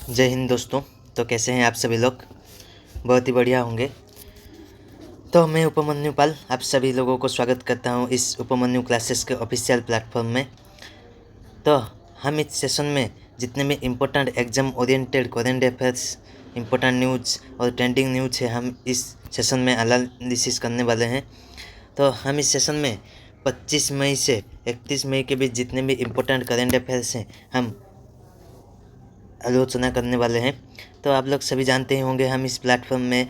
जय हिंद दोस्तों। तो कैसे हैं आप सभी लोग? बहुत ही बढ़िया होंगे। तो मैं उपमन्यु पाल आप सभी लोगों को स्वागत करता हूं इस उपमन्यु क्लासेस के ऑफिशियल प्लेटफॉर्म में। तो हम इस सेशन में जितने भी important exam oriented current affairs, important news और ट्रेंडिंग न्यूज़ है, हम इस सेशन में एनालिसिस करने वाले हैं। तो हम इस सेशन में 25 मई से 31 मई के बीच जितने भी इम्पोर्टेंट करेंट अफेयर्स हैं हम आलोचना करने वाले हैं। तो आप लोग सभी जानते ही होंगे हम इस प्लेटफॉर्म में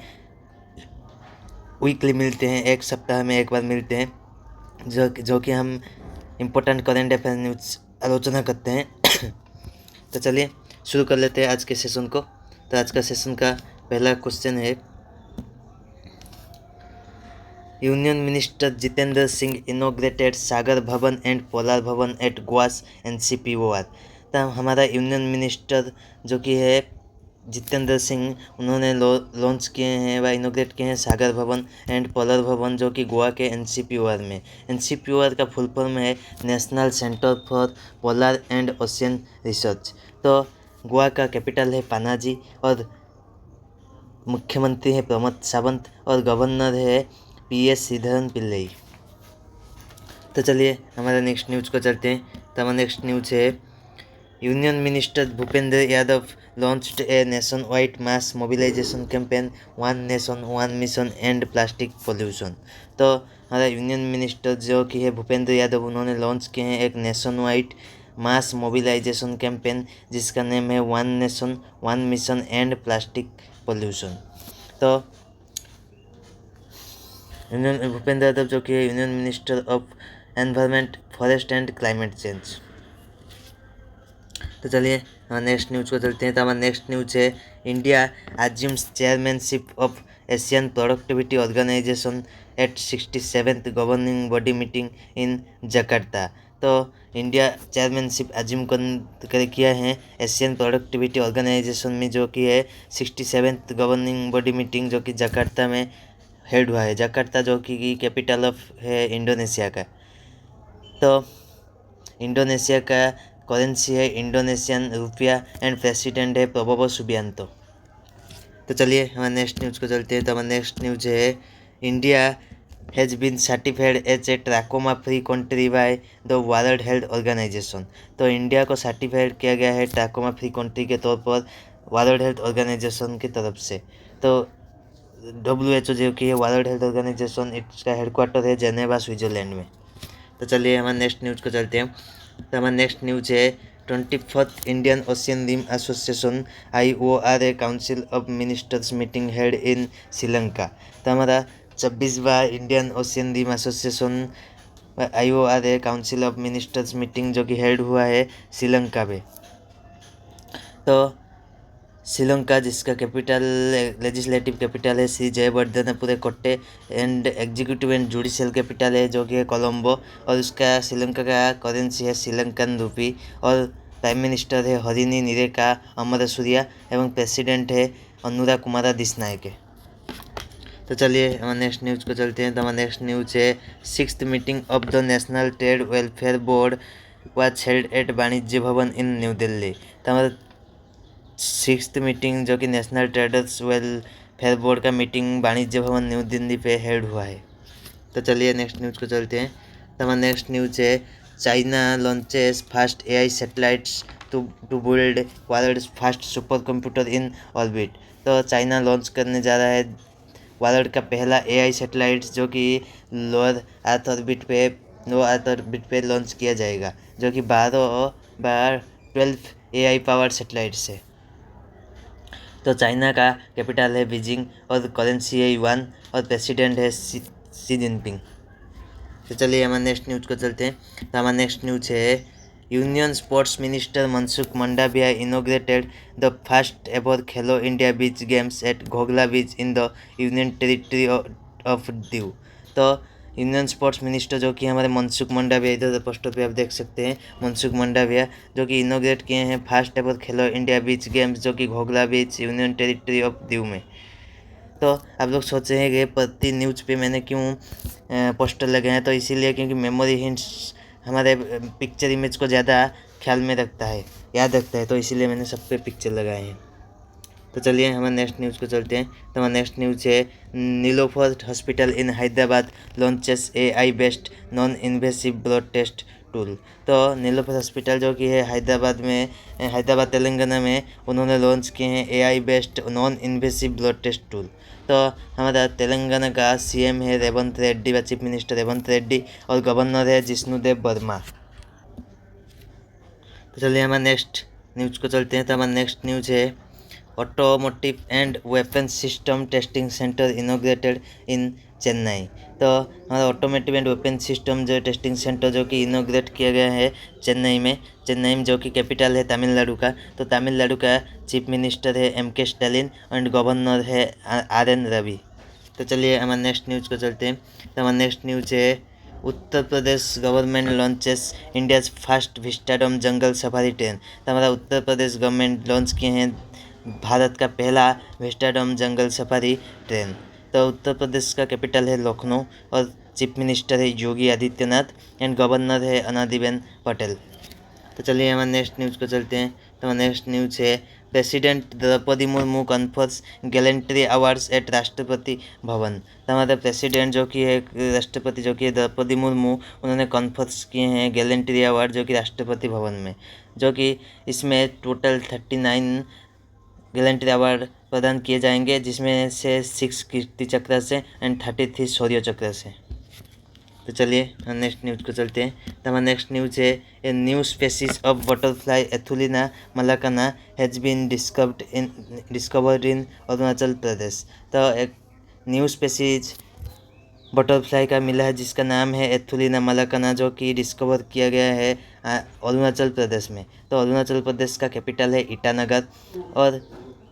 वीकली मिलते हैं, एक सप्ताह में एक बार मिलते हैं, जो कि हम इम्पोर्टेंट करेंट अफेयर न्यूज़ आलोचना करते हैं। तो चलिए शुरू कर लेते हैं आज के सेशन को। तो आज का सेशन का पहला क्वेश्चन है, union minister Jitendra Singh inaugurated Sagar Bhavan and polar Bhavan at Goa's NCPOR। तो हमारा यूनियन मिनिस्टर जो कि है जितेंद्र सिंह, उन्होंने लॉन्च किए हैं व इनोग्रेट किए हैं सागर भवन एंड पोलर भवन जो कि गोवा के NCPOR में। NCPOR का फुल फॉर्म है national centre for polar and ocean research. तो गोवा का कैपिटल है पनाजी और मुख्यमंत्री है प्रमोद सावंत और गवर्नर है PS श्रीधरन पिल्लई। तो चलिए हमारा नेक्स्ट न्यूज़ को चलते हैं। तो हमारा नेक्स्ट न्यूज़ है, union minister Bhupender Yadav launched a nation wide mass mobilisation campaign one nation one mission end plastic pollution. तो हमारा यूनियन मिनिस्टर जो कि है भूपेंद्र यादव, उन्होंने लॉन्च किए हैं एक nation wide mass mobilisation campaign जिसका नेम है one nation one mission end plastic pollution. तो यूनियन भूपेंद्र यादव जो कि है union minister of environment, forest and climate change. तो चलिए नेक्स्ट न्यूज़ को चलते हैं। तो हमारा नेक्स्ट न्यूज़ है, India assumes chairmanship of Asian Productivity Organisation at 67th governing body meeting in Jakarta. तो इंडिया चेयरमैनशिप अज्यूम कर किया है एशियन प्रोडक्टिविटी ऑर्गेनाइजेशन में, जो कि है 67th गवर्निंग बॉडी मीटिंग जो कि जकार्ता में हेड हुआ है। जकार्ता जो कि कैपिटल ऑफ है इंडोनेशिया का। तो इंडोनेशिया का करेंसी है इंडोनेशियन रुपया एंड प्रेसिडेंट है प्रबोवो सुबियांतो। तो चलिए हमारे नेक्स्ट न्यूज़ को चलते हैं। तो हमारा नेक्स्ट न्यूज़ है, India has been certified as a trachoma free country by the World Health Organisation. तो इंडिया को सर्टिफाइड किया गया है ट्रैकोमा फ्री कंट्री के तौर पर वर्ल्ड हेल्थ ऑर्गेनाइजेशन की तरफ से। तो WHO जो कि है वर्ल्ड हेल्थ ऑर्गेनाइजेशन, इसका हेडक्वार्टर है जेनेवा स्विट्जरलैंड में। तो चलिए हमारे नेक्स्ट न्यूज़ को चलते हैं। तो हमारा नेक्स्ट न्यूज़ है, 24th Indian ocean rim association IORA council of ministers meeting head in Sri Lanka. तो हमारा 26वां Indian ocean rim association IORA council of ministers meeting जो कि हेड हुआ है श्रीलंका में। तो श्रीलंका जिसका कैपिटल लेजिस्लेटिव कैपिटल है Sri Jayawardenepura Kotte and executive and judicial capital है जो कि है कोलंबो, और उसका श्रीलंका का करेंसी है श्रीलंकन रूपी, और प्राइम मिनिस्टर है हरिनी निरेका अमरसूरिया एवं प्रेसिडेंट है अनुरा कुमारा दिसनायके। तो चलिए हमारे नेक्स्ट न्यूज़ को चलते हैं। तो हमारा नेक्स्ट न्यूज़ है, 6th meeting of the national trade welfare board was held at वाणिज्य भवन इन न्यू दिल्ली। तो हमारा 6th मीटिंग जो कि नेशनल ट्रेडर्स वेलफेयर बोर्ड का मीटिंग वाणिज्य भवन न्यू दिल्ली पे हेड हुआ है। तो चलिए नेक्स्ट न्यूज़ को चलते हैं। तो हमारा नेक्स्ट न्यूज़ है, China launches fast AI satellites to build world's first super computer in orbit. तो चाइना लॉन्च करने जा रहा है वर्ल्ड का पहला AI सैटेलाइट्स जो कि लोअर अर्थ ऑर्बिट पे लॉन्च किया जाएगा, जो कि 12 AI पावर्ड सैटेलाइट्स है। तो चाइना का कैपिटल है बीजिंग और करेंसी है युआन और प्रेसिडेंट है शी जिनपिंग। तो चलिए हमारे नेक्स्ट न्यूज़ को चलते हैं। तो हमारा नेक्स्ट न्यूज़ है, union sports minister Mansukh Mandaviya inaugurated the first ever Khelo India beach games at Ghoghla beach in the union territory of Diu. तो यूनियन स्पोर्ट्स मिनिस्टर जो कि हमारे मनसुख मंडाविया, इधर पोस्टर पे आप देख सकते हैं मनसुख मंडाविया, जो कि इनोग्रेट किए हैं first ever Khelo India beach games जो कि घोघला बीच यूनियन टेरिटरी ऑफ दीव में। तो आप लोग सोच रहे हैं कि प्रति न्यूज़ पे मैंने क्यों पोस्टर लगे हैं, तो इसीलिए क्योंकि मेमोरी हिंट्स हमारे पिक्चर इमेज को ज़्यादा ख्याल में रखता है, याद रखता है, तो इसीलिए मैंने सब पे पिक्चर लगाए हैं। तो चलिए हमारे नेक्स्ट न्यूज़ को चलते हैं। तो हमारा नेक्स्ट न्यूज़ है Niloufer hospital in Hyderabad launches AI based non invasive blood test tool. तो नीलोफर हॉस्पिटल जो कि है हैदराबाद तेलंगाना में, उन्होंने लॉन्च किए हैं AI based non invasive blood test tool. तो हमारा तेलंगाना का CM है रेवंत रेड्डी व चीफ मिनिस्टर रेवंत रेड्डी, और गवर्नर है जिष्णुदेव वर्मा। तो चलिए हमारे नेक्स्ट न्यूज़ को चलते हैं। तो हमारा नेक्स्ट न्यूज़ है automotive and weapon system testing centre inaugurated in Chennai. तो हमारा ऑटोमोटिव एंड वेपन सिस्टम जो टेस्टिंग सेंटर जो कि इनोग्रेट किया गया है चेन्नई में जो कि कैपिटल है तमिलनाडु का। तो तमिलनाडु का चीफ मिनिस्टर है MK स्टालिन एंड गवर्नर है RN रवि। तो चलिए हमारे नेक्स्ट न्यूज़ को चलते हैं। तो हमारा नेक्स्ट न्यूज़ है Uttar Pradesh government launches India's first vistadome jungle safari train. तो हमारा उत्तर प्रदेश गवर्नमेंट लॉन्च किए हैं भारत का पहला विस्टाडोम जंगल सफारी ट्रेन। तो उत्तर प्रदेश का कैपिटल है लखनऊ, और चीफ मिनिस्टर है योगी आदित्यनाथ एंड गवर्नर है आनंदीबेन पटेल। तो चलिए हमारे नेक्स्ट न्यूज़ को चलते हैं। तो हमारा नेक्स्ट न्यूज़ है president Droupadi Murmu confers gallantry awards at Rashtrapati Bhavan. तो हमारे प्रेसिडेंट जो कि है राष्ट्रपति जो कि है द्रौपदी मुर्मू, उन्होंने कन्फर्स किए हैं गैलेंट्री अवार्ड जो कि राष्ट्रपति भवन में, जो कि इसमें टोटल 39 गैलेंट्री अवार्ड प्रदान किए जाएंगे, जिसमें से 6 कीर्ति चक्र से एंड 33 शौर्य चक्र से। तो चलिए हम नेक्स्ट न्यूज़ को चलते हैं। तो हमारा नेक्स्ट न्यूज़ है a new species of butterfly Athulina malacana has been discovered in Arunachal Pradesh. तो एक न्यू स्पेसीज बटरफ्लाई का मिला है जिसका नाम है एथुलिना मलाकाना, जो कि डिस्कवर किया गया है अरुणाचल प्रदेश में। तो अरुणाचल प्रदेश का कैपिटल है ईटानगर, और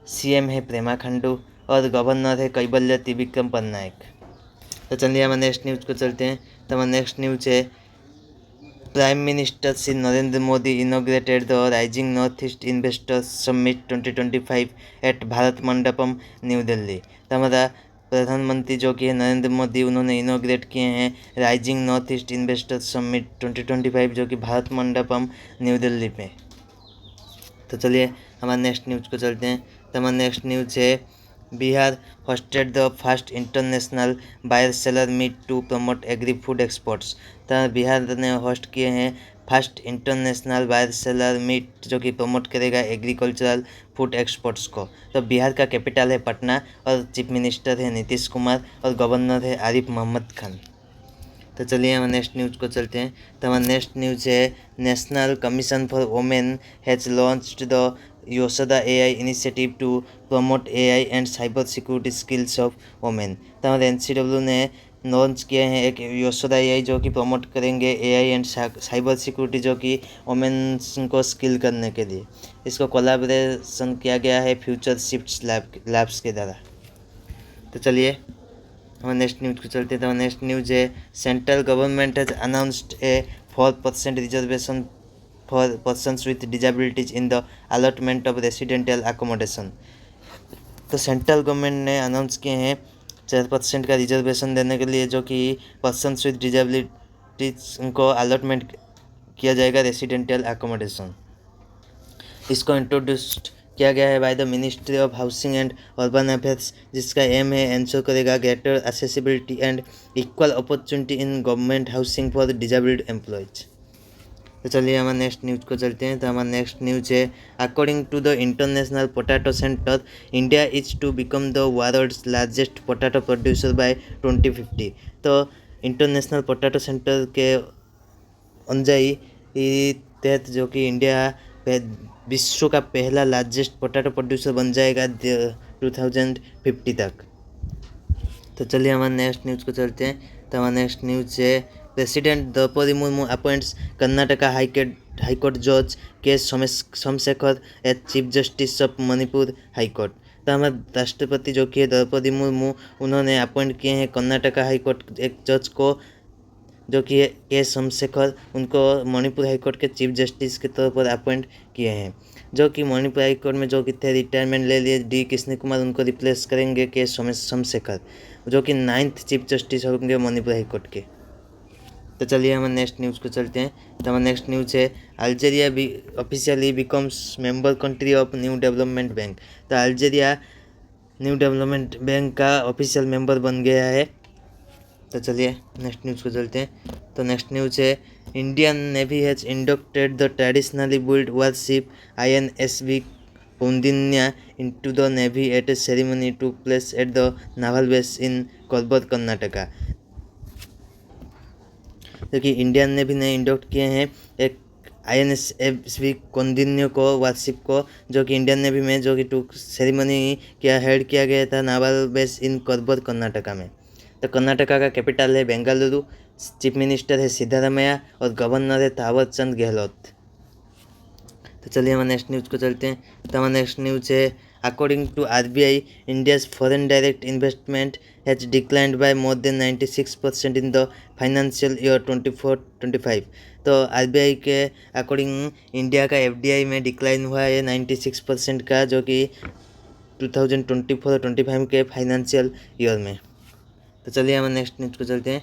CM है प्रेमा खंडू, और गवर्नर है कैबल्य त्रिविक्रम पन्नायक। तो चलिए हमारे नेक्स्ट न्यूज़ को चलते हैं। तो हमारा नेक्स्ट न्यूज़ है prime minister Shri Narendra Modi inaugurated the Rising North East investors summit 2025 at Bharat Mandapam New Delhi. तो हमारा प्रधानमंत्री जो कि है नरेंद्र मोदी, उन्होंने इनोग्रेट किए हैं rising North East investors summit 2025 जो कि भारत मंडपम न्यू दिल्ली में। तो चलिए हमारे नेक्स्ट न्यूज़ को चलते हैं। तो हमारा नेक्स्ट न्यूज़ है Bihar hosted the first international buyer seller meet to promote agri food exports. तो बिहार ने होस्ट किए हैं first international buyer seller meet जो कि प्रमोट करेगा एग्रीकल्चरल फूड एक्सपोर्ट्स को। तो बिहार का कैपिटल है पटना, और चीफ मिनिस्टर है नीतीश कुमार, और गवर्नर है आरिफ मोहम्मद खान। तो चलिए हम नेक्स्ट न्यूज़ को चलते हैं। तो हमारा नेक्स्ट न्यूज़ है national commission for women has launched the Yashoda AI initiative to promote AI and cyber security skills of women. तो हमारे NCW ने लॉन्च किए हैं एक योशदा AI जो कि प्रमोट करेंगे AI एंड साइबर सिक्योरिटी जो कि वुमेन्स को स्किल करने के लिए। इसको कोलैबोरेशन किया गया है फ्यूचर शिफ्ट्स लैब्स के द्वारा। तो चलिए हमारे नेक्स्ट न्यूज़ को चलते हैं। तो हमारा नेक्स्ट न्यूज़ है central government has announced A 4% reservation for persons with disabilities in the allotment of residential accommodation. तो सेंट्रल गवर्नमेंट ने अनाउंस किए हैं 4% का रिजर्वेशन देने के लिए, जो कि पर्सन्स विथ डिजेबिलिटीज उनको अलॉटमेंट किया जाएगा रेसिडेंशियल अकोमोडेशन। इसको इंट्रोड्यूस्ड किया गया है by the ministry of housing and urban affairs, जिसका एम है एंश्योर करेगा greater accessibility and equal opportunity in government housing for disabled employees. तो चलिए हमारे नेक्स्ट न्यूज़ को चलते हैं। तो हमारा नेक्स्ट न्यूज़ है according to the International Potato Center India is to become the world's largest potato producer by 2050। तो इंटरनेशनल पोटैटो सेंटर के अनुयायी तहत जो कि इंडिया विश्व का पहला लार्जेस्ट पोटैटो प्रोड्यूसर बन जाएगा 2050 तक। तो चलिए हमारे नेक्स्ट न्यूज़ को चलते हैं। तो हमारा नेक्स्ट न्यूज़ है president Droupadi Murmu appoints Karnataka high court जज K Somashekar as chief justice of Manipur high court. तो हमारे राष्ट्रपति जो कि है द्रौपदी मुर्मू, उन्होंने अपॉइंट किए हैं कर्नाटका हाईकोर्ट एक जज को जो कि के सोमशेखर, उनको मणिपुर हाईकोर्ट के चीफ जस्टिस के तौर पर अपॉइंट किए हैं, जो कि मणिपुर हाईकोर्ट में जो कि थे रिटायरमेंट ले लिए D कृष्ण कुमार, उनको रिप्लेस करेंगे के सोमशेखर, जो कि 9th चीफ जस्टिस होंगे मणिपुर हाईकोर्ट के। तो चलिए हमारे नेक्स्ट न्यूज़ को चलते हैं। तो हमारा नेक्स्ट न्यूज़ है अल्जीरिया भी officially becomes member country of new development bank. तो अल्जीरिया न्यू डेवलपमेंट बैंक का ऑफिशियल मेंबर बन गया है। तो चलिए नेक्स्ट न्यूज़ को चलते हैं। तो नेक्स्ट न्यूज़ है Indian navy has inducted the traditionally build warship INSV Koundinya into the navy at a ceremony took place at the naval base in कोलबत कर्नाटका। जो कि इंडियन नेवी ने इंडक्ट किए हैं एक INSV कौंडिन्य को वारशिप को, जो कि इंडियन नेवी में जो कि टूक सेरेमनी हेड किया गया था नावल बेस इन कोलबत कर्नाटका में। तो कर्नाटका का कैपिटल है बेंगलुरु, चीफ मिनिस्टर है सिद्धारमैया और गवर्नर है थावर चंद गहलोत। तो चलिए हमारे नेक्स्ट न्यूज़ को चलते हैं। तो हमारा नेक्स्ट न्यूज़ है according to RBI India's foreign direct investment has declined by more than 96% in the financial year 24-25। तो RBI के अकॉर्डिंग इंडिया का FDI में डिक्लाइन हुआ है 96% का, जो कि 2024-25 के फाइनेंशियल ईयर में। तो चलिए हमारे नेक्स्ट न्यूज़ को चलते हैं।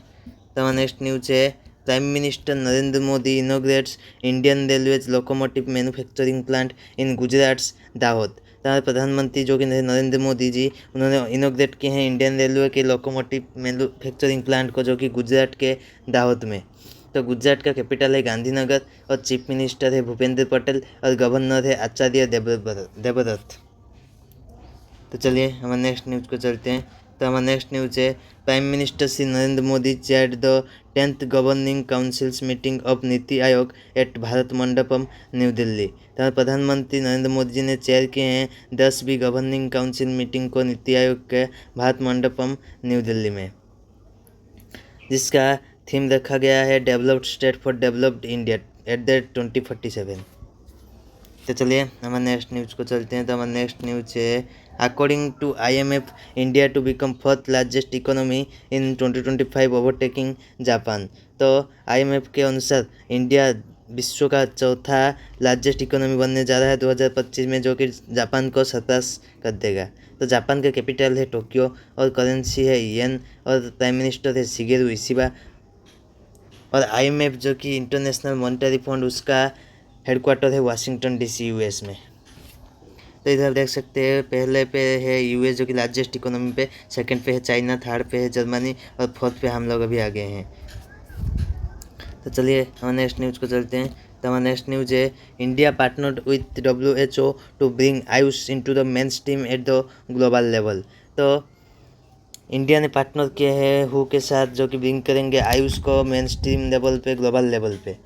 तो हमारा नेक्स्ट न्यूज़ है prime minister Narendra Modi इनोग्रेट्स Indian railways locomotive manufacturing plant in Gujarat Dahod. तो प्रधानमंत्री जो कि नरेंद्र मोदी जी उन्होंने इनोग्रेट किए हैं इंडियन रेलवे के लोकोमोटिव मैन्युफैक्चरिंग प्लांट को, जो कि गुजरात के दाहोद में। तो गुजरात का कैपिटल है गांधीनगर और चीफ मिनिस्टर है भूपेंद्र पटेल और गवर्नर है आचार्य देवव्रत। तो चलिए हमारे नेक्स्ट न्यूज़ को चलते हैं। तो हमारा नेक्स्ट न्यूज़ है prime minister Shri Narendra Modi chaired the 10th governing councils meeting of NITI Aayog eight Bharat Mandapam New Delhi. तो प्रधानमंत्री नरेंद्र मोदी जी ने चेयर किए हैं 10वीं गवर्निंग काउंसिल मीटिंग को नीति आयोग के भारत मंडपम न्यू दिल्ली में, जिसका थीम रखा गया है developed state for developed India at the 2047। तो चलिए हमारे नेक्स्ट न्यूज़ को चलते हैं। तो हमारा नेक्स्ट न्यूज़ है according to IMF India to become fourth largest economy in 2025 overtaking Japan. तो IMF के अनुसार इंडिया विश्व का चौथा लार्जेस्ट इकोनॉमी बनने जा रहा है 2025 में, जो कि जापान को सरपास कर देगा। तो जापान का कैपिटल है टोक्यो और करेंसी है येन और प्राइम मिनिस्टर है शिगेरू इशिबा। और IMF जो कि इंटरनेशनल मॉनेटरी फंड, उसका हेडक्वार्टर है वाशिंगटन DC US में। तो इधर देख सकते हैं पहले पे है US जो कि लार्जेस्ट इकोनॉमी पे, सेकंड पे है चाइना, थर्ड पे है जर्मनी और फोर्थ पे हम लोग अभी आ गए हैं। तो चलिए हमारे नेक्स्ट न्यूज़ को चलते हैं। तो हमारा नेक्स्ट न्यूज़ है India partnered with WHO to bring Ayush into the mainstream at the global level. तो इंडिया ने पार्टनर किया है WHO के साथ, जो कि ब्रिंग करेंगे आयुष को मेन स्ट्रीम लेवल पे, ग्लोबल लेवल पे।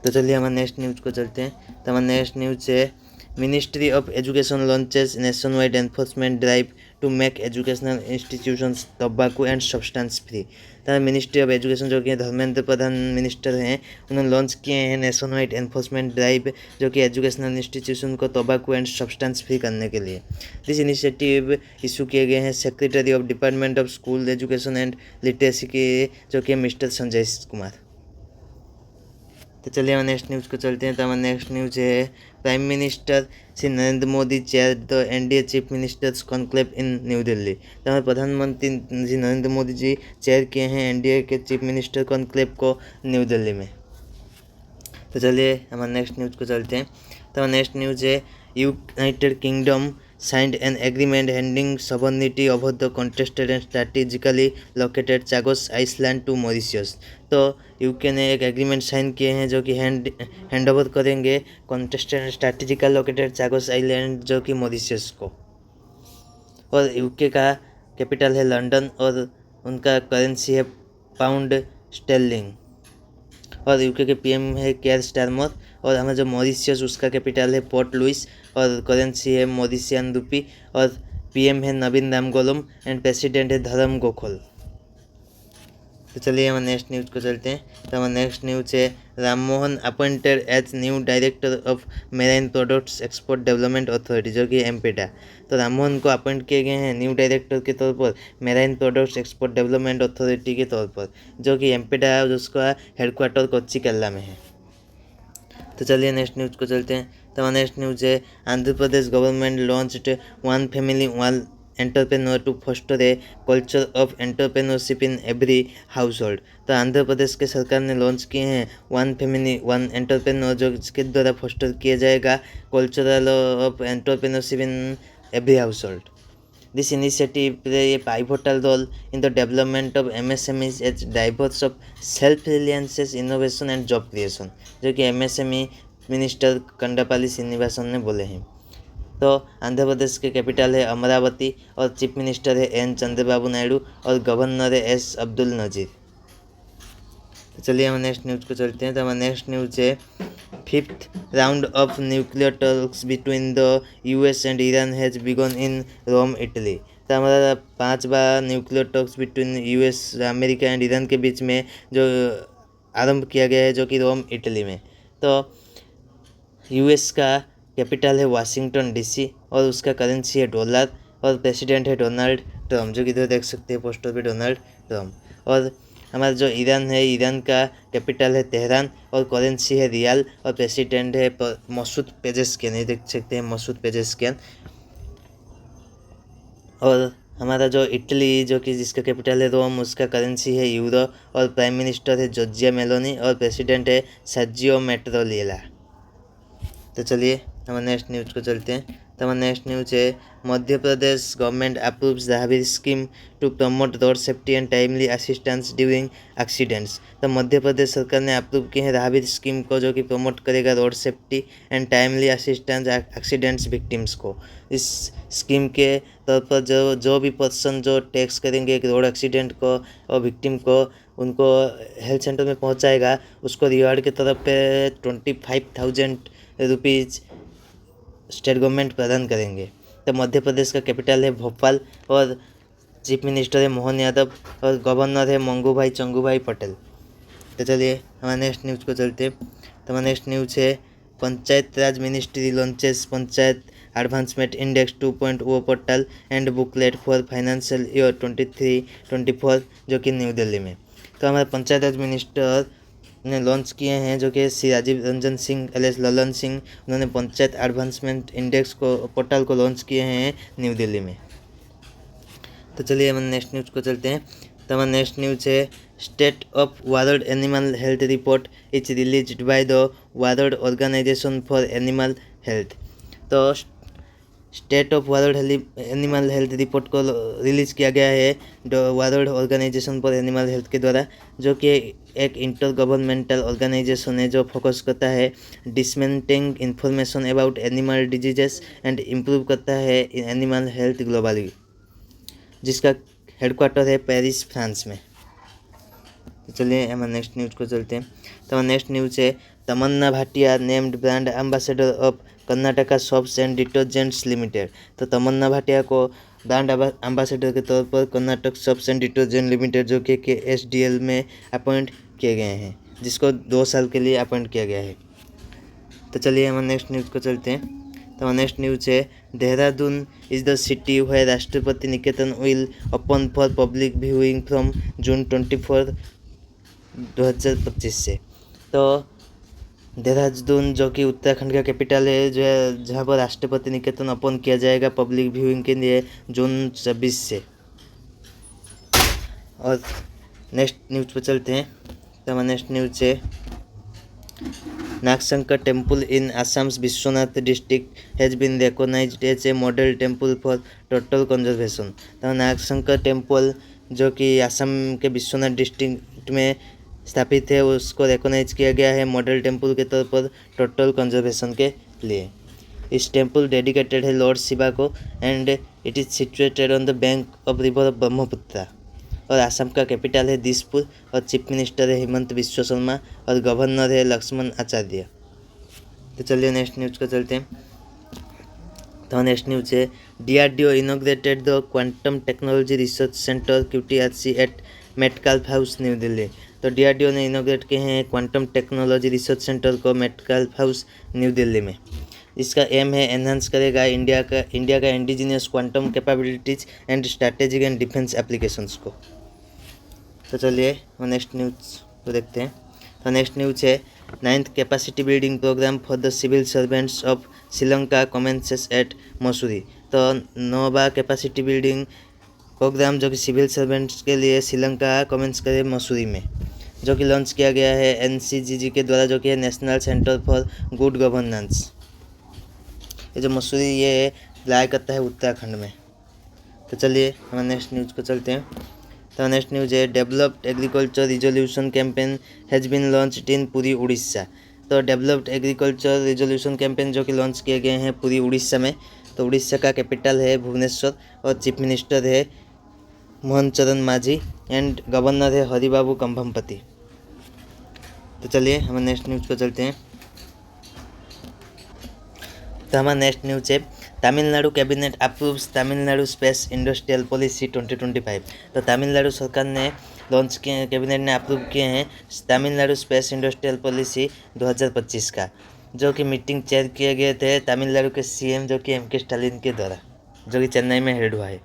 तो चलिए हमारे नेक्स्ट न्यूज़ को चलते हैं। तो हमारा नेक्स्ट न्यूज़ है ministry of education launches nationwide enforcement drive to make educational institutions tobacco and substance free. तो मिनिस्ट्री ऑफ एजुकेशन जो कि धर्मेंद्र प्रधान मिनिस्टर हैं, उन्होंने लॉन्च किए हैं नेशन वाइड एनफोर्समेंट ड्राइव, जो कि एजुकेशनल इंस्टीट्यूशन को टोबैको एंड सब्सटेंस फ्री करने के लिए। दिस इनिशिएटिव इशू किए गए हैं secretary of department of school education and literacy के, जो कि मिस्टर संजय कुमार। तो चलिए हम नेक्स्ट न्यूज़ को चलते हैं। तो हमारा नेक्स्ट न्यूज़ है prime minister Shri Narendra Modi chair the NDA chief ministers conclave in new Delhi. तो हमारे प्रधानमंत्री श्री नरेंद्र मोदी जी चेयर किए हैं NDA के चीफ मिनिस्टर कॉन्क्लेव को न्यू दिल्ली में। तो चलिए हमारे नेक्स्ट न्यूज़ को चलते हैं। तो हमारा नेक्स्ट न्यूज़ है United kingdom signed an agreement handing sovereignty over the contested and strategically located Chagos Island to Mauritius। तो यूके ने एक एग्रीमेंट साइन किए हैं, जो कि हैंड ओवर करेंगे contested strategical located Chagos island, जो कि मॉरिशस को। और यूके का कैपिटल है लंदन और उनका करेंसी है पाउंड स्टेरलिंग। और यूके के PM है केयर स्टारमर। और हमारा जो मॉरिशियस उसका कैपिटल है पोर्ट लुइस और करेंसी है मॉरिशियन रूपी। और PM है नवीन रामगोलम एंड प्रेसिडेंट है धर्म गोखल। तो चलिए हम नेक्स्ट न्यूज़ को चलते हैं। तो हमारा नेक्स्ट न्यूज़ है Rammohan appointed as new director of marine products export development authority, जो कि एमपेडा। तो राममोहन को अपॉइंट किए गए हैं न्यू डायरेक्टर के तौर पर marine products export development authority के तौर पर, जो कि एमपेडा उसका हेडक्वार्टर कोच्चि केरला में है। तो चलिए नेक्स्ट न्यूज़ को चलते हैं। तो हमारा नेक्स्ट न्यूज़ है Andhra Pradesh government launched one family entrepreneur to foster a culture of entrepreneurship in every household. तो आंध्र प्रदेश के सरकार ने लॉन्च किए हैं वन फैमिली वन एंटरप्रेन्योर, जो इसके द्वारा फोस्टर किया जाएगा cultural of entrepreneurship in every house hold. This initiative play a pivotal role in the development of MSMEs as drivers of self-reliance, innovation and job creation, जो कि MSME minister कंडापाली Srinivasan ने बोले हैं। तो आंध्र प्रदेश के कैपिटल है अमरावती और चीफ मिनिस्टर है एन चंद्रबाबू नायडू और गवर्नर है एस अब्दुल नजीर। तो चलिए हम नेक्स्ट न्यूज़ को चलते हैं। तो हमारा नेक्स्ट न्यूज़ है 5th round of nuclear talks between the US and Iran has begun in Rome Italy. तो हमारा 5वां nuclear talks between US America and Iran के बीच में जो आरंभ किया गया है, जो कि रोम इटली में। तो US का कैपिटल है वाशिंगटन DC और उसका करेंसी है डॉलर और प्रेसिडेंट है डोनाल्ड ट्रम्प, जो कि इधर देख सकते हैं पोस्टर पे डोनाल्ड ट्रम्प। और हमारा जो ईरान है, ईरान का कैपिटल है तेहरान और करेंसी है रियाल और प्रेसिडेंट है मसूद पेजेस्कियान, ये देख सकते हैं मसूद पेजेस्कियान। और हमारा जो इटली, जो कि जिसका कैपिटल है रोम, उसका करेंसी है यूरो और प्राइम मिनिस्टर है जॉर्जिया मेलोनी और प्रेसिडेंट है सर्जियो मैट्रोलिएला। तो चलिए हमारे नेक्स्ट न्यूज़ को चलते हैं। तो हमारा नेक्स्ट न्यूज़ है मध्य प्रदेश गवर्नमेंट अप्रूव्स राहबीर scheme to promote road safety and timely assistance during accidents. तो मध्य प्रदेश सरकार ने अप्रूव किए हैं राहबीर स्कीम को, जो कि प्रमोट करेगा road safety and timely assistance accidents victims को। इस स्कीम के तौर पर जो भी पर्सन जो टैक्स करेंगे एक रोड एक्सीडेंट को और विक्टिम को, उनको हेल्थ सेंटर में पहुंचाएगा, उसको रिवार्ड के तरफ पे 25,000 रुपीज़ स्टेट गवर्नमेंट प्रदान करेंगे। तो मध्य प्रदेश का कैपिटल है भोपाल और चीफ मिनिस्टर है मोहन यादव और गवर्नर है मंगूभाई चंगूभाई पटेल। तो चलिए हमारे नेक्स्ट न्यूज़ को चलते हैं। तो हमारा नेक्स्ट न्यूज़ है Panchayat Raj ministry launches Panchayat advancement index 2.0 portal and booklet for financial year 23-24, जो कि न्यू दिल्ली में। तो हमारे पंचायत राज मिनिस्टर ने लॉन्च किए हैं, जो कि श्री राजीव रंजन सिंह एलिस ललन सिंह, उन्होंने पंचायत एडवांसमेंट इंडेक्स को पोर्टल को लॉन्च किए हैं न्यू दिल्ली में। तो चलिए हम नेक्स्ट न्यूज़ को चलते हैं। तो हमारा नेक्स्ट न्यूज़ है state of world animal health report is released by the world organisation for animal health. तो state of world animal health report को रिलीज़ किया गया है world organisation for animal health के द्वारा, जो कि एक इंटर गवर्नमेंटल ऑर्गेनाइजेशन है जो फोकस करता है disseminating information about animal diseases and improve करता है एनिमल हेल्थ ग्लोबली, जिसका हेडक्वार्टर है पेरिस फ्रांस में। तो चलिए हम नेक्स्ट न्यूज़ को चलते हैं। तो नेक्स्ट न्यूज़ है Tamannaah Bhatia named brand ambassador of Karnataka soaps and detergents limited. तो तमन्ना भाटिया को ब्रांड एम्बेसडर के तौर पर Karnataka soaps and detergent limited, जो कि KSDL में अपॉइंट किए गए हैं, जिसको 2 साल के लिए अपॉइंट किया गया है। तो चलिए हम नेक्स्ट न्यूज़ को चलते हैं। तो नेक्स्ट न्यूज़ है Dehradun is the city where Rashtrapati Niketan will open for public viewing from June 24, 2025 से। तो देहरादून, जो कि उत्तराखंड का कैपिटल है, जो है जहाँ पर राष्ट्रपति निकेतन ओपन किया जाएगा पब्लिक व्यूइंग के लिए जून 26 से। और नेक्स्ट न्यूज़ पर चलते हैं। तो हमारा नेक्स्ट न्यूज़ है Nagshankar temple in Assam's Vishwanath district has been recognised as a model temple for total conservation. तो नागशंकर टेम्पल, जो कि आसाम के विश्वनाथ डिस्ट्रिक्ट में स्थापित है, उसको रिकॉग्नाइज किया गया है मॉडल टेम्पल के तौर पर टोटल कंजर्वेशन के लिए। इस टेम्पल डेडिकेटेड है लॉर्ड शिवा को and it is situated on the bank of river Brahmaputra. और आसाम का कैपिटल है दिसपुर और चीफ मिनिस्टर है हेमंत बिश्व शर्मा और गवर्नर है लक्ष्मण आचार्य। तो चलिए नेक्स्ट न्यूज़ को चलते हैं। तो नेक्स्ट न्यूज़ है DRDO inaugurated the Quantum Technology Research Centre QTRC at Metcalfe House New Delhi. तो DRDO ने इनॉग्रेट किए हैं क्वांटम टेक्नोलॉजी रिसर्च सेंटर को मेटकाल्फ हाउस न्यू दिल्ली में। इसका एम है एनहांस करेगा इंडिया का indigenous quantum capabilities and strategic and defence applications को। तो चलिए हम नेक्स्ट न्यूज़ को देखते हैं। तो नेक्स्ट न्यूज़ है 9th capacity building programme for the civil servants of Sri Lanka commences at Mussoorie. तो नोवा कैपेसिटी बिल्डिंग प्रोग्राम जो कि सिविल सर्वेंट्स के लिए श्रीलंका कमेंस करे मसूरी में, जो कि लॉन्च किया गया है NCGG के द्वारा, जो कि है national centre for good governance. ये जो मसूरी ये लाई करता है उत्तराखंड में। तो चलिए हमारे नेक्स्ट न्यूज़ को चलते हैं। तो नेक्स्ट न्यूज़ है developed agriculture resolution campaign has been launched in Puri Odisha. तो डेवलप्ड एग्रीकल्चर रिजोल्यूशन कैंपेन जो कि लॉन्च किए गए हैं पूरी उड़ीसा में। तो उड़ीसा का कैपिटल है भुवनेश्वर और चीफ मिनिस्टर है मोहन चरण मांझी एंड गवर्नर है हरिबाबू कंभमपति। तो चलिए हम नेक्स्ट न्यूज़ को चलते हैं। तो हमारा नेक्स्ट न्यूज़ है Tamil Nadu cabinet approves Tamil Nadu space industrial policy 2025। तो तमिलनाडु सरकार ने लॉन्च किए, कैबिनेट ने अप्रूव किए हैं तमिलनाडु स्पेस इंडस्ट्रियल पॉलिसी 2025 का, जो कि मीटिंग चेयर किए गए थे तमिलनाडु के CM जो कि MK स्टालिन के द्वारा, जो कि चेन्नई में हेड हुआ है।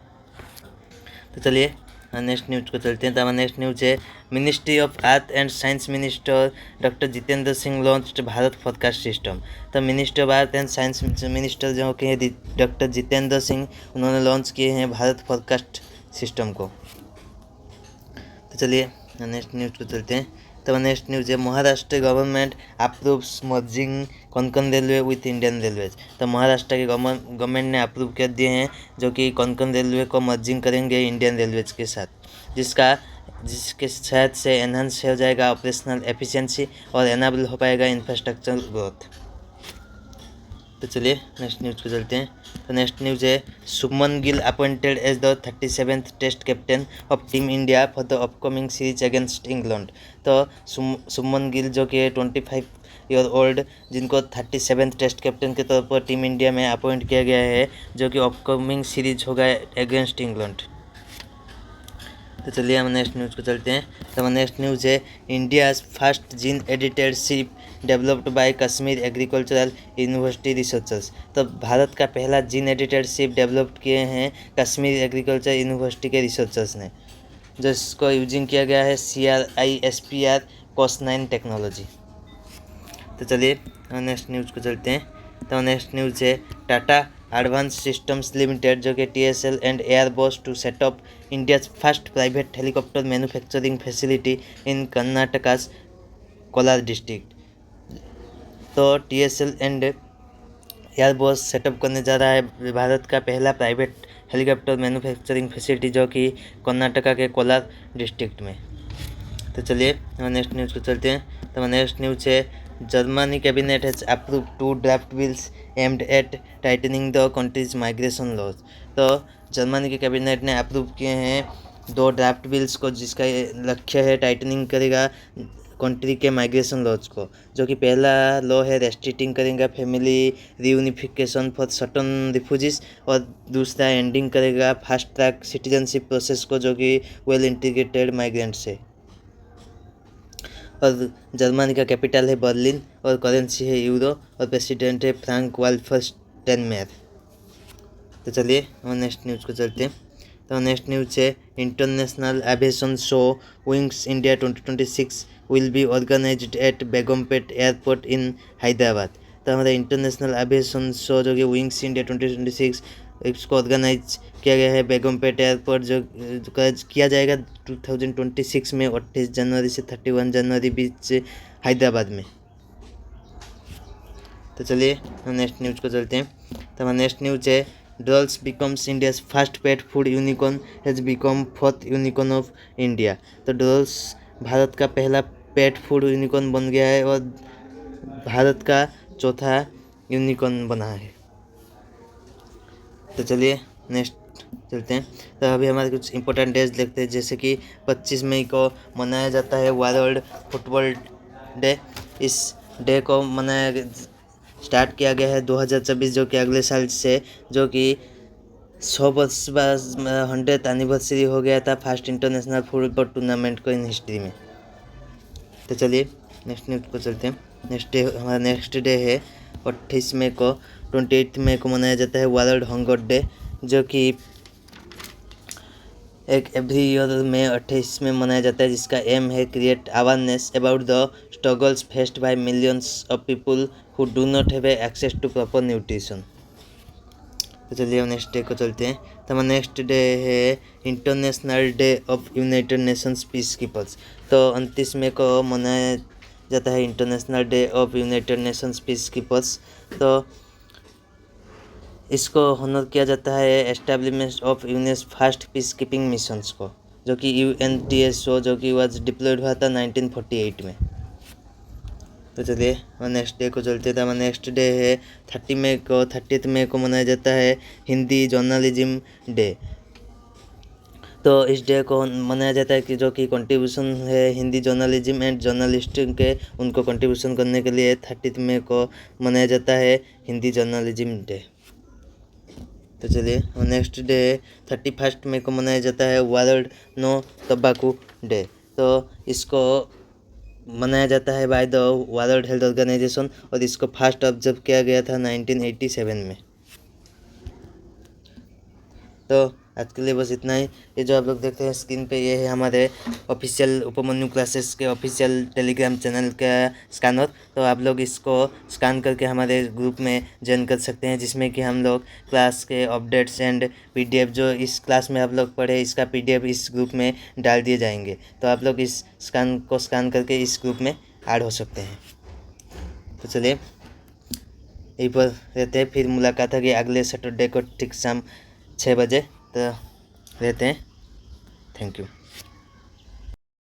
तो चलिए नेक्स्ट न्यूज़ को चलते हैं। तो हमारा नेक्स्ट न्यूज़ है मिनिस्ट्री ऑफ आर्थ and science minister doctor Jitendra Singh launched Bharat forecast system. तो मिनिस्टर ऑफ आर्थ एंड साइंस मिनिस्टर जो कि है डॉक्टर जितेंद्र सिंह, उन्होंने लॉन्च किए हैं भारत फोरकास्ट सिस्टम को। तो चलिए नेक्स्ट न्यूज़ को चलते हैं। तो नेक्स्ट न्यूज़ है Maharashtra government approves merging Konkan railway with Indian railways. तो महाराष्ट्र के गवर्नमेंट ने अप्रूव कर दिए हैं जो कि कोंकण रेलवे को मर्जिंग करेंगे इंडियन रेलवेज के साथ, जिसके साथ से एनहांस हो जाएगा ऑपरेशनल एफिशिएंसी और एनाबल हो पाएगा इंफ्रास्ट्रक्चर ग्रोथ। तो चलिए नेक्स्ट न्यूज़ को चलते हैं। तो नेक्स्ट न्यूज़ है Shubman Gill appointed as the 37th test captain of team India for the upcoming series against England. तो शुभमन गिल जो कि 25-year-old, जिनको 37th टेस्ट कैप्टन के तौर पर टीम इंडिया में अपॉइंट किया गया है, जो कि अपकमिंग सीरीज होगा अगेंस्ट इंग्लैंड। तो चलिए हम नेक्स्ट न्यूज़ को चलते हैं। तो हमारा नेक्स्ट न्यूज़ है इंडियाज़ फर्स्ट जीन एडिटेड सीप developed by Kashmir agricultural university researchers. तो भारत का पहला जीन एडिटेड सीप डेवलप किए हैं कश्मीर एग्रीकल्चर यूनिवर्सिटी के रिसर्चर्स ने, जिसको यूजिंग किया गया है CRISPR Cas9 टेक्नोलॉजी। तो चलिए हम नेक्स्ट न्यूज़ को चलते हैं। तो नेक्स्ट न्यूज़ है टाटा एडवांस सिस्टम्स लिमिटेड जो कि TSL and Airbus to set up India's first private helicopter manufacturing facility in Karnataka's Kolar district. तो TSL एंड एयरबस सेटअप करने जा रहा है भारत का पहला प्राइवेट हेलीकॉप्टर मैन्युफैक्चरिंग फैसिलिटी, जो कि कर्नाटका के कोलार डिस्ट्रिक्ट में। तो चलिए हम नेक्स्ट न्यूज़ को चलते हैं। तो नेक्स्ट न्यूज़ है Germany cabinet has approve 2 draft bills aimed at tightening the country's migration laws. तो जर्मनी के कैबिनेट ने अप्रूव किए हैं 2 ड्राफ्ट बिल्स को, जिसका लक्ष्य है टाइटनिंग करेगा कंट्री के माइग्रेशन लॉज को, जो कि पहला लॉ है रेस्ट्रिक्टिंग करेगा फैमिली रियूनिफिकेशन फॉर सर्टन रिफ्यूजीज, और दूसरा एंडिंग करेगा फास्ट ट्रैक सिटीजनशिप प्रोसेस को, जो कि वेल इंटीग्रेटेड माइग्रेंट्स है। और जर्मनी का कैपिटल है बर्लिन और करेंसी है यूरो और प्रेसिडेंट है फ्रैंक वाल्टर स्टेनमेयर। तो चलिए हम नेक्स्ट न्यूज़ को चलते हैं। तो नेक्स्ट न्यूज़ है international aviation show Wings India 2026 will be organised at Begumpet airport in Hyderabad. तो हमारा इंटरनेशनल एविएशन शो जो कि विंग्स इंडिया 2026 इसको ऑर्गेनाइज किया गया है बेगमपेट एयरपोर्ट, जो किया जाएगा 2026 में 28 जनवरी से 31 जनवरी बीच हैदराबाद में। तो चलिए हम नेक्स्ट न्यूज़ को चलते हैं। तो हमारा नेक्स्ट न्यूज़ है dolls becomes India's first pet food unicorn has become 4th unicorn of India. तो डॉल्स भारत का पहला पेट फूड यूनिकॉर्न बन गया है और भारत का 4था यूनिकॉर्न बना है। तो चलिए नेक्स्ट चलते हैं। तो अभी हमारे कुछ इंपॉर्टेंट डेज देखते हैं, जैसे कि 25 मई को मनाया जाता है वर्ल्ड फुटबॉल डे। इस डे को स्टार्ट किया गया है 2024, जो कि अगले साल से, जो कि 100 वर्ष बाद 100th एनिवर्सरी हो गया था फर्स्ट इंटरनेशनल फुटबॉल टूर्नामेंट को इन हिस्ट्री में। तो चलिए नेक्स्ट न्यूज़ को चलते हैं। हमारा नेक्स्ट डे है 28 मई को 28 मई को मनाया जाता है वर्ल्ड हंगर डे, जो कि एक एवरी ईयर में 28 में मनाया जाता है, जिसका एम है create awareness about the struggles faced by millions of people who do not have access to proper nutrition. तो चलिए नेक्स्ट डे को चलते हैं। तो हमारा नेक्स्ट डे है international day of United Nations peace keepers. तो 29 मई को मनाया जाता है international day of United Nations peace keepers. तो इसको ऑनर किया जाता है establishment of UN's first peace keeping missions को, जो कि UNTSO जो कि वाज डिप्लॉयड हुआ था 1948 में। तो चलिए नेक्स्ट डे को चलते थे। हमारा नेक्स्ट डे है 30 मई को मनाया जाता है हिंदी जर्नलिज्म डे। तो इस डे को मनाया जाता है कि जो कि कंट्रीब्यूशन है हिंदी जर्नलिज्म एंड जर्नलिस्ट के, उनको कंट्रीब्यूशन करने के लिए 30 मई को मनाया जाता है हिंदी जर्नलिज्म डे। तो चलिए नेक्स्ट डे 31 मई को मनाया जाता है वर्ल्ड नो टोबैको डे। तो इसको मनाया जाता है by the World Health Organization और इसको फर्स्ट ऑब्जर्व किया गया था 1987 में। तो आज के लिए बस इतना ही। ये जो आप लोग देखते हैं स्क्रीन पे, ये है हमारे ऑफिशियल उपमन्यु क्लासेस के ऑफिशियल टेलीग्राम चैनल का स्कैनर। तो आप लोग इसको स्कैन करके हमारे ग्रुप में ज्वाइन कर सकते हैं, जिसमें कि हम लोग क्लास के अपडेट्स एंड PDF जो इस क्लास में आप लोग पढ़े, इसका PDF इस ग्रुप में डाल दिए जाएंगे। तो आप लोग इस स्कैन करके इस ग्रुप में ऐड हो सकते हैं। तो चलिए यहीं पर रहते हैं, फिर मुलाकात होगी अगले सैटरडे को ठीक शाम 6 बजे। तो रहते हैं, थैंक यू।